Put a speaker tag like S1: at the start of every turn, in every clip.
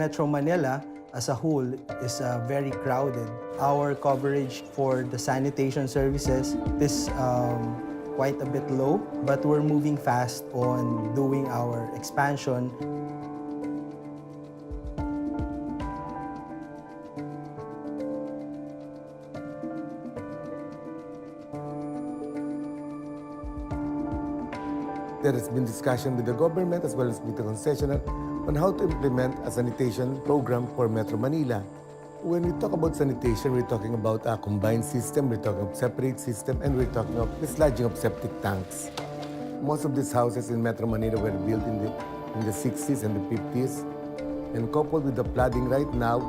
S1: Metro Manila as a whole is very crowded. Our coverage for the sanitation services is quite a bit low, but we're moving fast on doing our expansion.
S2: There has been discussion with the government as well as with the concessionaire on how to implement a sanitation program for Metro Manila. When we talk about sanitation, we're talking about a combined system, we're talking about separate system, and we're talking of dislodging of septic tanks. Most of these houses in Metro Manila were built in the 60s and the 50s. And coupled with the flooding right now,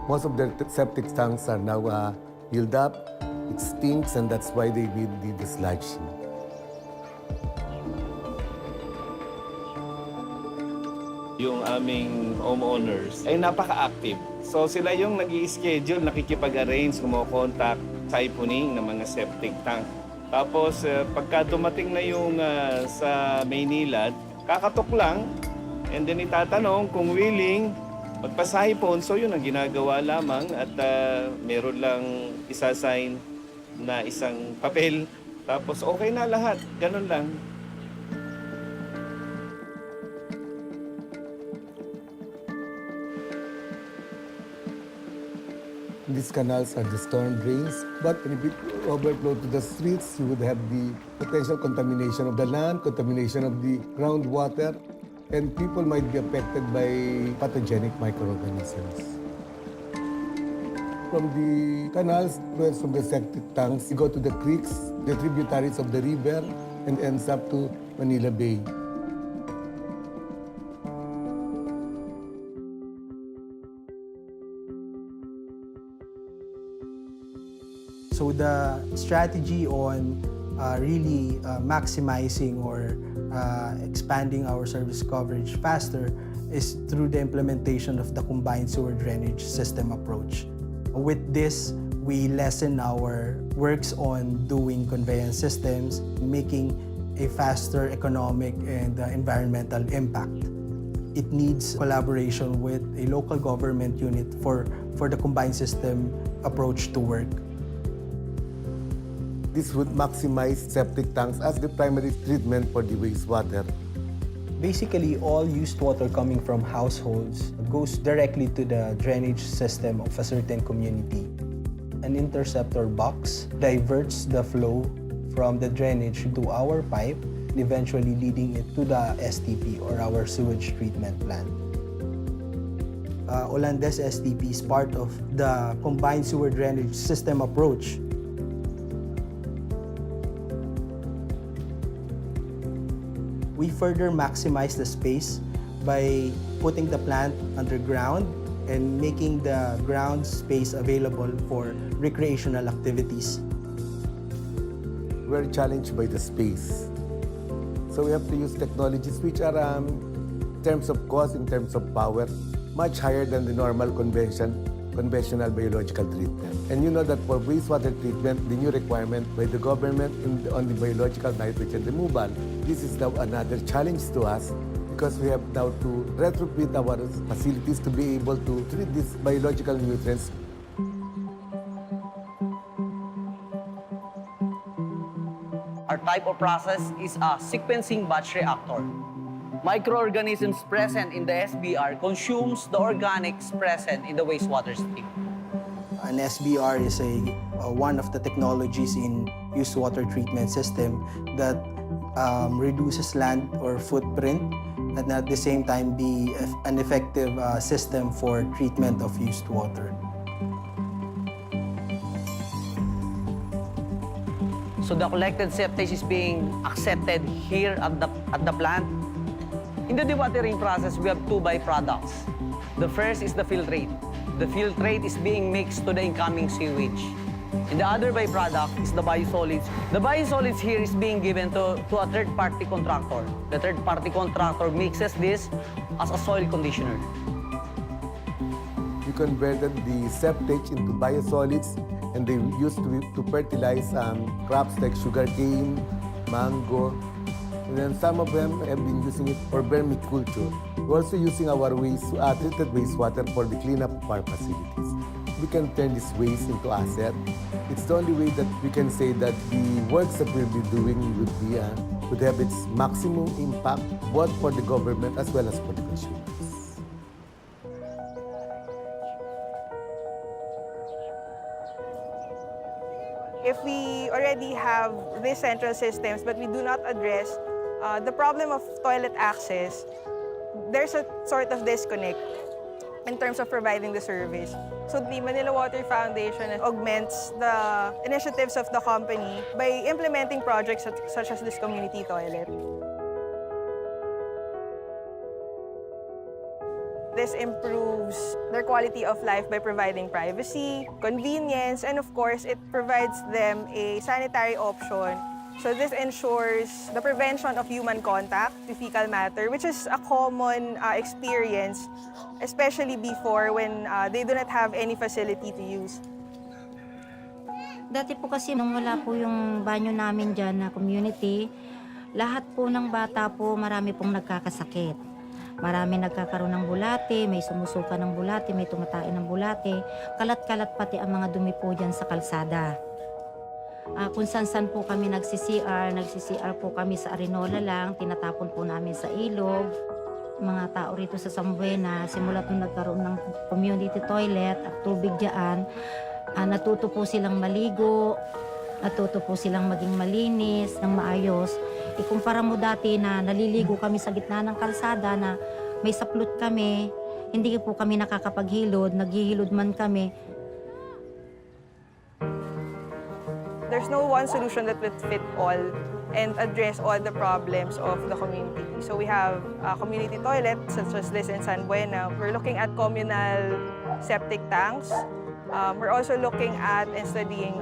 S2: most of their septic tanks are now filled up, it stinks, and that's why they need the dislodging.
S3: Yung aming homeowners ay napaka-active. So sila yung nag-i-schedule, nakikipag-arrange, kumokontak sa ipuning ng mga septic tank. Tapos pagka dumating na yung sa Maynilad, kakatok lang and then itatanong kung willing, magpasahipon. So yun ang ginagawa lamang at meron lang isa-sign na isang papel. Tapos okay na lahat, ganun lang.
S2: These canals are the storm drains, but if it overflow to the streets, you would have the potential contamination of the land, contamination of the groundwater, and people might be affected by pathogenic microorganisms. From the canals, from the septic tanks, you go to the creeks, the tributaries of the river, and ends up to Manila Bay.
S1: So the strategy on really maximizing or expanding our service coverage faster is through the implementation of the combined sewer drainage system approach. With this, we lessen our works on doing conveyance systems, making a faster economic and environmental impact. It needs collaboration with a local government unit for the combined system approach to work.
S2: This would maximize septic tanks as the primary treatment for the wastewater.
S1: Basically, all used water coming from households goes directly to the drainage system of a certain community. An interceptor box diverts the flow from the drainage to our pipe, eventually leading it to the STP or our sewage treatment plant. Olandes STP is part of the combined sewer drainage system approach. We further maximize the space by putting the plant underground and making the ground space available for recreational activities.
S2: We're challenged by the space. So we have to use technologies which are, in terms of cost, in terms of power, much higher than the normal conventional biological treatment. And you know that for wastewater treatment, the new requirement by the government on the biological nitrogen removal, this is now another challenge to us because we have now to retrofit our facilities to be able to treat these biological nutrients.
S4: Our type of process is a sequencing batch reactor. Microorganisms present in the SBR consumes the organics present in the wastewater stream.
S1: An SBR is one of the technologies in used water treatment system that reduces land or footprint and at the same time be an effective system for treatment of used water.
S4: So the collected septage is being accepted here at the plant. In the dewatering process, we have two byproducts. The first is the filtrate. The filtrate is being mixed to the incoming sewage. And the other byproduct is the biosolids. The biosolids here is being given to a third-party contractor. The third-party contractor mixes this as a soil conditioner.
S2: We converted the septage into biosolids and they used to fertilize crops like sugarcane, mango, and then some of them have been using it for vermiculture. We're also using our treated wastewater for the cleanup of our facilities. We can turn this waste into asset. It's the only way that we can say that the works that we'll be doing would have its maximum impact both for the government as well as for the consumers.
S5: If we already have these central systems but we do not address the problem of toilet access, there's a sort of disconnect in terms of providing the service. So the Manila Water Foundation augments the initiatives of the company by implementing projects such as this community toilet. This improves their quality of life by providing privacy, convenience, and of course, it provides them a sanitary option. So this ensures the prevention of human contact to fecal matter, which is a common experience, especially before when they do not have any facility to use.
S6: Dati po kasi nung wala po yung banyo namin dyan na community, lahat po ng bata po marami pong nagkakasakit. Marami nagkakaroon ng bulate, may sumusuka ng bulate, may tumatain ng bulate. Kalat-kalat pati ang mga dumi po dyan sa kalsada. Kung saan-saan po kami nagsi-CR po kami sa Arinola lang, tinatapon po namin sa ilog. Mga tao rito sa Sambuena, simula nung nagkaroon ng community toilet at tubig dyan, natuto po silang maligo, natuto po silang maging malinis, ng maayos. Ikumpara mo dati na naliligo kami sa gitna ng kalsada na may saplot kami, hindi po kami nakakapaghilod, naghihilod man kami.
S5: There's no one solution that would fit all and address all the problems of the community. So we have community toilets such as this in San Buena. We're looking at communal septic tanks. We're also looking at and studying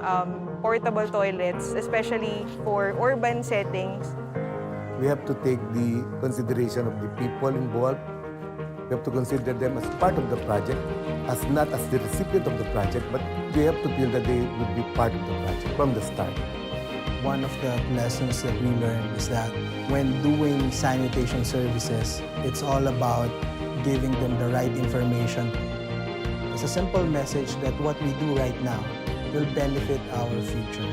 S5: portable toilets, especially for urban settings.
S2: We have to take the consideration of the people involved. We have to consider them as part of the project, as not as the recipient of the project, but we have to feel that they would be part of the project from the start.
S1: One of the lessons that we learned is that when doing sanitation services, it's all about giving them the right information. It's a simple message that what we do right now will benefit our future.